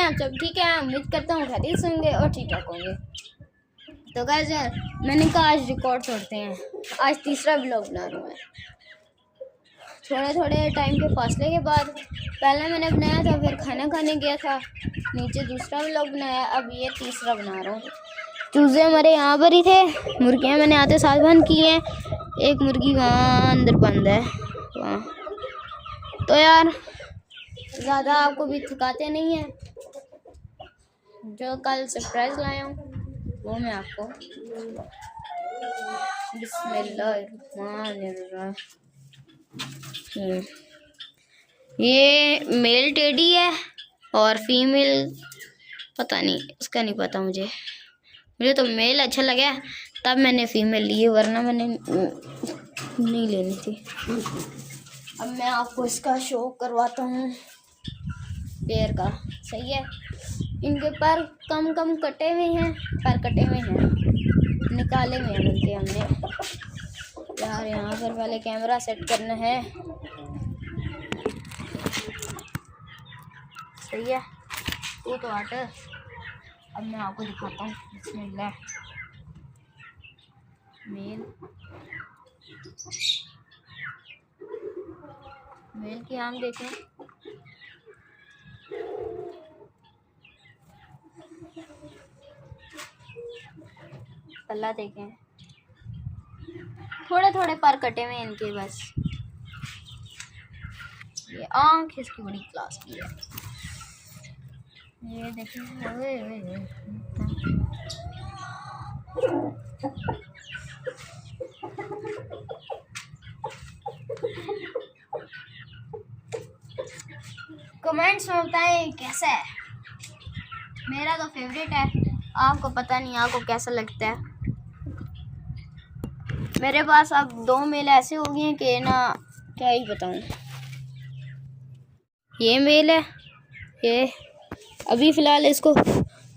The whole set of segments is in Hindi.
आप सब ठीक है? उम्मीद करता हूँ खैरियत से होंगे और ठीक ठाक होंगे। तो गाइस यार मैंने कहा आज रिकॉर्ड छोड़ते हैं। आज तीसरा व्लॉग बना रहा हूँ मैं, थोड़े थोड़े टाइम के फासले के बाद। पहले मैंने बनाया था, फिर खाना खाने गया था, नीचे दूसरा व्लॉग बनाया, अब ये तीसरा बना रहा हूँ। चूजे हमारे यहाँ पर ही थे, मुर्गियाँ मैंने आते साल बंद की हैं, एक मुर्गी वहाँ अंदर बंद है वहाँ। तो यार ज़्यादा आपको भी थकाते नहीं हैं, जो कल सरप्राइज लाया हूँ वो मैं आपको बिस्मिल्लाहिर्रहमानिर्रहीम। ये मेल टेडी है और फीमेल पता नहीं, उसका नहीं पता मुझे तो मेल अच्छा लगा तब मैंने फीमेल ली, वरना मैंने नहीं लेनी थी। अब मैं आपको इसका शो करवाता हूँ पैर का। सही है, इनके पैर कम कम कटे हुए हैं, पैर कटे हुए हैं, निकाले हुए हैं उनके हमने। यार यहाँ पर पहले कैमरा सेट करना है। सही है, वो तो हट। अब मैं आपको दिखाता हूँ। बिस्मिल्लाह। मेल की आम देखें, पल्ला देखें, थोड़े थोड़े पर कटे हुए इनके बस। ये आंख इसकी बड़ी क्लास की है, ये देखें। कमेंट्स में बताएं कैसा है। मेरा तो फेवरेट है, आपको पता नहीं आपको कैसा लगता है। मेरे पास अब 2 मेल ऐसे हो गए हैं कि ना क्या ही बताऊं। ये मेल है, ये अभी फ़िलहाल इसको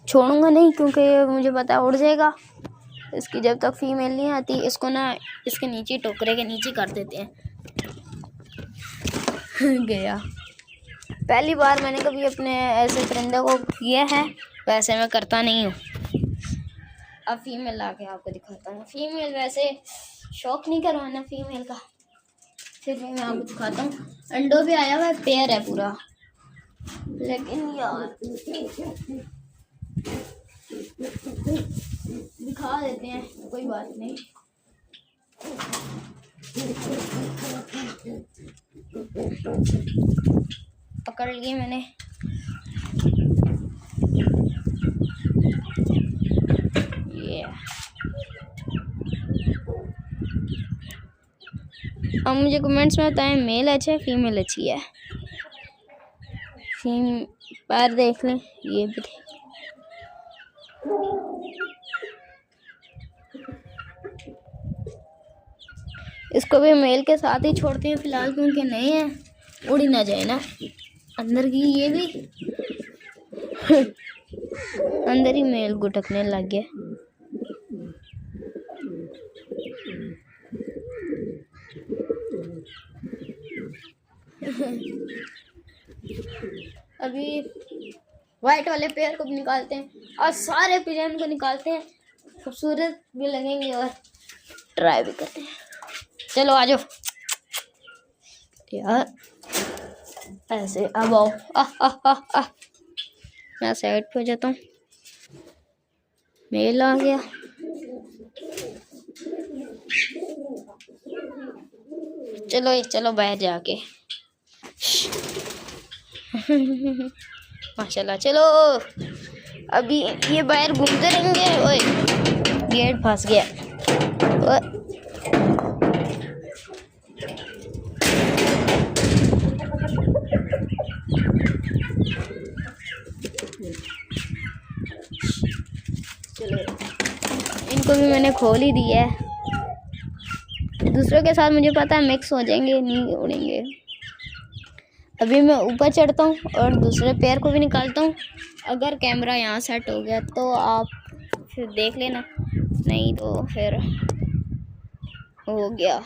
छोड़ूंगा नहीं क्योंकि मुझे पता है उड़ जाएगा। इसकी जब तक फीमेल नहीं आती इसको ना इसके नीचे टोकरे के नीचे कर देते हैं। गया, पहली बार मैंने कभी अपने ऐसे परिंदे को किया है, वैसे मैं करता नहीं हूँ। अब फीमेल ला के आपको दिखाता हूँ। फीमेल वैसे शौक नहीं करवाना फीमेल का, फिर भी मैं आपको दिखाता हूँ। अंडों भी आया हुआ है, पेयर है पूरा, लेकिन यार दिखा देते हैं, कोई बात नहीं। पकड़ लिए मैंने। ये अब मुझे कमेंट्स में बताएं मेल अच्छा है फीमेल अच्छी है। पैर देख लें, ये भी देख। इसको भी मेल के साथ ही छोड़ते हैं फिलहाल क्योंकि नए हैं, उड़ ही ना जाए ना अंदर की। ये भी अंदर ही मेल गुटकने लग गया। अभी वाइट वाले पेयर को भी निकालते हैं और सारे पिजन को निकालते हैं, खूबसूरत भी लगेंगे और ट्राई भी करते हैं। चलो आ जाओ यार, ऐसे अब आओ। मैं साइड पे हो जाता हूँ। मेल आ गया। चलो बाहर जाके माशाल्लाह। चलो अभी ये बाहर घूमते रहेंगे। ओए गेट फंस गया। चलो इनको भी मैंने खोल ही दिया है। दूसरों के साथ मुझे पता है मिक्स हो जाएंगे, नहीं उड़ेंगे। अभी मैं ऊपर चढ़ता हूँ और दूसरे पैर को भी निकालता हूँ। अगर कैमरा यहाँ सेट हो गया तो आप फिर देख लेना, नहीं तो फिर हो गया।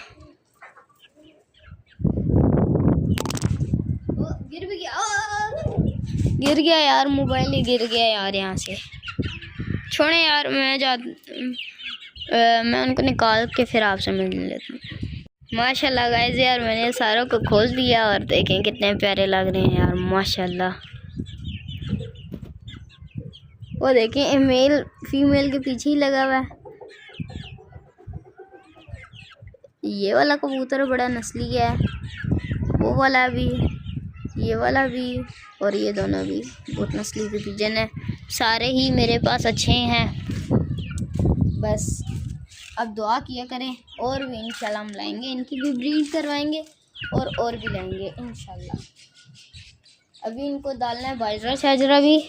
गिर भी गया। गिर गया यार, मोबाइल ही गिर गया यार यहाँ से। छोड़े यार, मैं उनको निकाल के फिर आपसे मिल लेता हूँ। माशाल्लाह गाइस यार, मैंने सारों को खोल दिया और देखें कितने प्यारे लग रहे हैं यार माशाल्लाह। वो देखें मेल फीमेल के पीछे ही लगा हुआ है। ये वाला कबूतर बड़ा नस्ली है, वो वाला भी, ये वाला भी, और ये दोनों भी बहुत नस्ली के पिजन है। सारे ही मेरे पास अच्छे हैं। बस अब दुआ किया करें, और भी इंशाल्लाह हम लाएंगे, इनकी भी ब्रीड करवाएंगे और भी लाएंगे इंशाल्लाह। अभी इनको डालना है बाजरा शाजरा भी।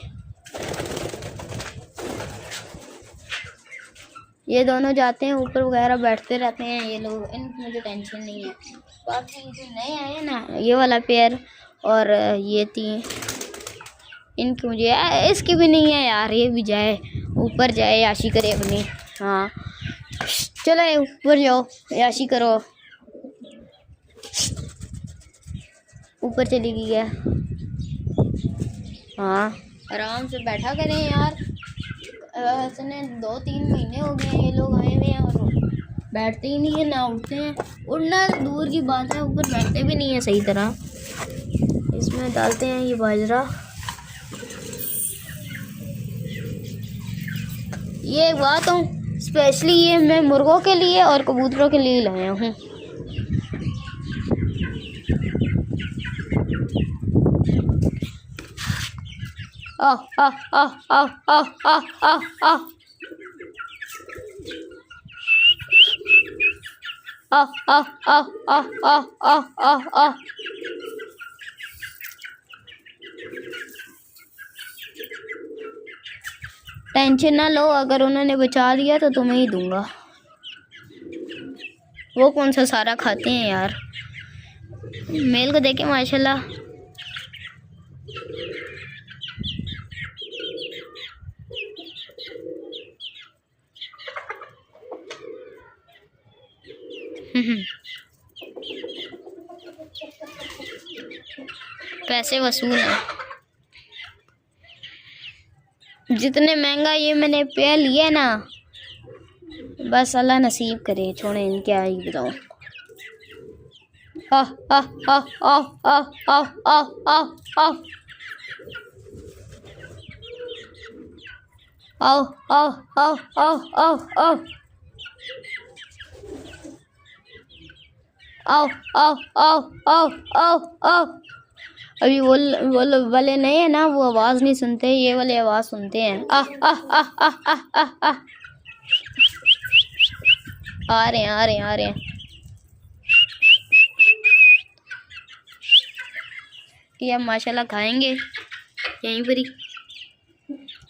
ये दोनों जाते हैं ऊपर वगैरह, बैठते रहते हैं ये लोग, इनकी मुझे टेंशन नहीं है। बाकी जो नए आए हैं ना, ये वाला पेयर और ये 3, इनकी मुझे इसकी भी नहीं है यार, ये भी जाए ऊपर, जाए याशी करे अपनी। हाँ चलो ऊपर जाओ, याशी करो। ऊपर चली गई है। हाँ आराम से बैठा करें यार। इसने 2-3 महीने हो गए ये लोग आए हुए हैं और बैठते ही नहीं है, ना उठते हैं। उड़ना दूर की बात है, ऊपर बैठते भी नहीं है सही तरह। इसमें डालते हैं ये बाजरा। ये एक बात हूँ, स्पेशली ये मैं मुर्गों के लिए और कबूतरों के लिए लाया हूँ। आह आह आह आह आह आह आह आह टेंशन ना लो, अगर उन्होंने बचा दिया तो तुम्हें ही दूंगा। वो कौन सा सारा खाते हैं यार। मेल को देखे माशाल्लाह। पैसे वसूल हैं। जितने महंगा ये मैंने पे लिया ना, बस अल्लाह नसीब करे। छोड़े इनके आई बताओ। आह आह आह आह आह आह आह आह आह आओ आओ आओ आओ आओ आओ आओ आओ आओ आओ आओ आओ। अभी वो वाले नए हैं ना, वो आवाज़ नहीं सुनते, ये वाले आवाज़ सुनते हैं। आह आह आह आह आह आह आह। आ रहे हैं आ रहे हैं आ रहे हैं। ये अब माशाल्लाह खाएंगे यहीं पर ही।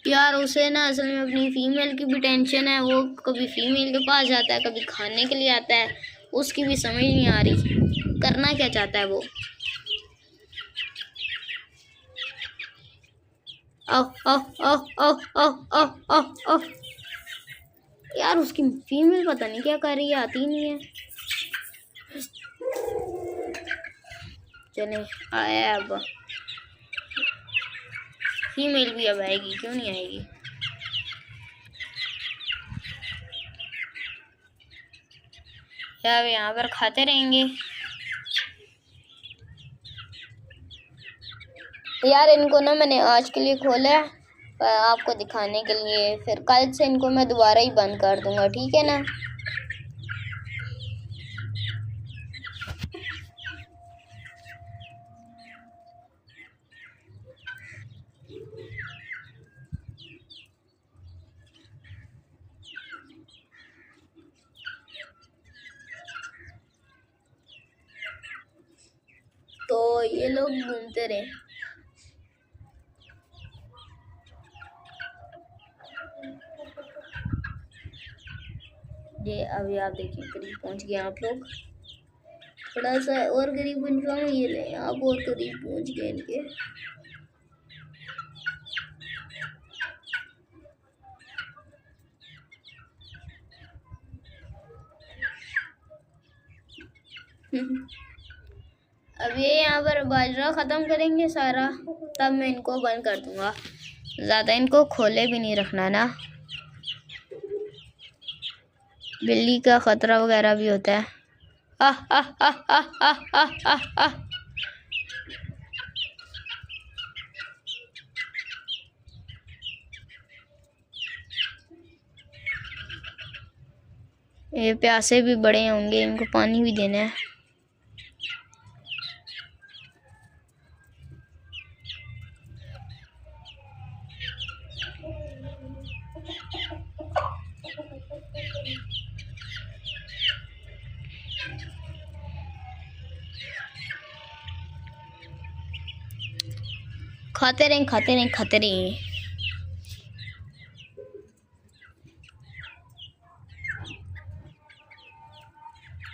यार उसे ना असल में अपनी फीमेल की भी टेंशन है। वो कभी फीमेल के पास जाता है, कभी खाने के लिए आता है। उसकी भी समझ नहीं आ रही करना क्या चाहता है वो। आओ आओ आओ आओ आओ आओ आओ आओ। यार उसकी फीमेल पता नहीं क्या कर रही है, आती नहीं है। चले आया अब। फीमेल भी अब आएगी, क्यों नहीं आएगी। यार यहाँ पर खाते रहेंगे। यार इनको ना मैंने आज के लिए खोला है आपको दिखाने के लिए, फिर कल से इनको मैं दोबारा ही बंद कर दूंगा, ठीक है ना। तो ये लोग घूमते रहे। ये अभी आप देखिए करीब पहुंच गए आप लोग। थोड़ा सा और करीब पहुंचवाऊँ, ये ले आप और करीब पहुंच गए इनके। अब ये यहाँ पर बाजरा ख़त्म करेंगे सारा, तब मैं इनको बंद कर दूँगा। ज़्यादा इनको खोले भी नहीं रखना ना, बिल्ली का ख़तरा वगैरह भी होता है। आह आह आह आह आह आह आह आह। ये प्यासे भी बड़े होंगे, इनको पानी भी देना है। खाते रहें खाते रहें खाते रहें।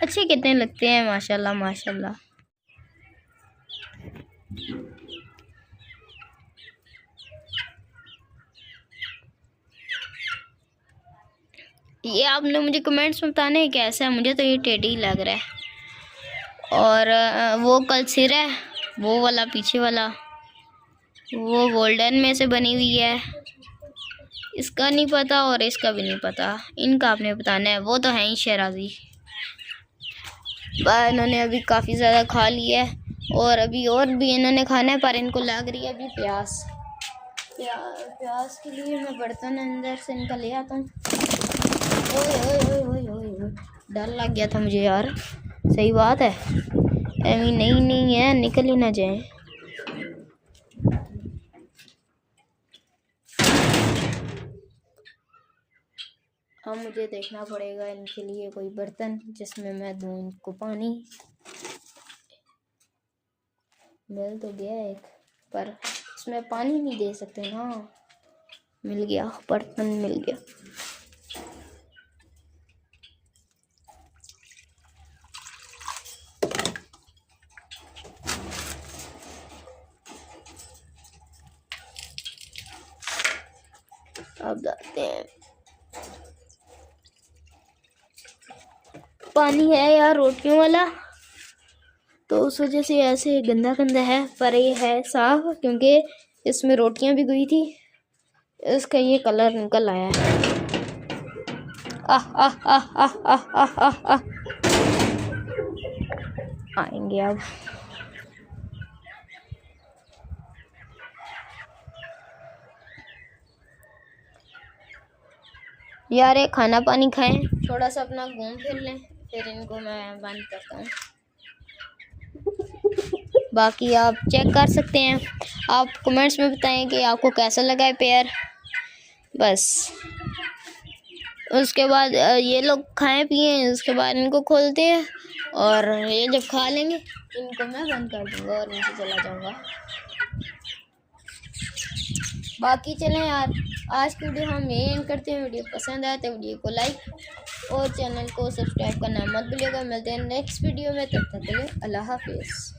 अच्छे कितने लगते हैं, माशाल्लाह माशाल्लाह। ये आपने मुझे कमेंट्स में बताना है कैसा है, मुझे तो ये टेढ़ी लग रहा है। और वो कल सिर है, वो वाला पीछे वाला, वो गोल्डन में से बनी हुई है, इसका नहीं पता और इसका भी नहीं पता, इनका आपने बताना है। वो तो है ही शराजी, इन्होंने अभी काफ़ी ज़्यादा खा लिया है और अभी और भी इन्होंने खाना है, पर इनको लग रही है अभी प्यास। प्यास के लिए मैं बर्तन अंदर से इनका ले आता हूँ। ओए ओए ओए ओए ओए, डर लग गया था मुझे यार। सही बात है, एमी नहीं है, निकल ही ना जाए। अब मुझे देखना पड़ेगा इनके लिए कोई बर्तन जिसमें मैं दूँ इनको पानी। मिल तो गया एक, पर इसमें पानी नहीं दे सकते ना। मिल गया, बर्तन मिल गया। अब जाते हैं। पानी है यार रोटियों वाला, तो उस वजह से ऐसे गंदा गंदा है, पर ये है साफ क्योंकि इसमें रोटियां भी गई थी, इसका ये कलर निकल आया है। आह आह आह आह आह आह आह आह। आएंगे अब। यार ये खाना पानी खाएं, थोड़ा सा अपना घूम फिर लें, फिर इनको मैं बंद करता हूँ। बाकी आप चेक कर सकते हैं, आप कमेंट्स में बताएं कि आपको कैसा लगा है पेयर। बस उसके बाद ये लोग खाएं पिए, उसके बाद इनको खोलते हैं और ये जब खा लेंगे इनको मैं बंद कर दूँगा और नीचे चला जाऊँगा। बाकी चलें यार, आज की वीडियो हम यही एंड करते हैं। वीडियो पसंद आए तो वीडियो को लाइक और चैनल को सब्सक्राइब करना मत भूलिएगा। मिलते हैं नेक्स्ट वीडियो में, तब तक के लिए अल्लाह हाफिज़।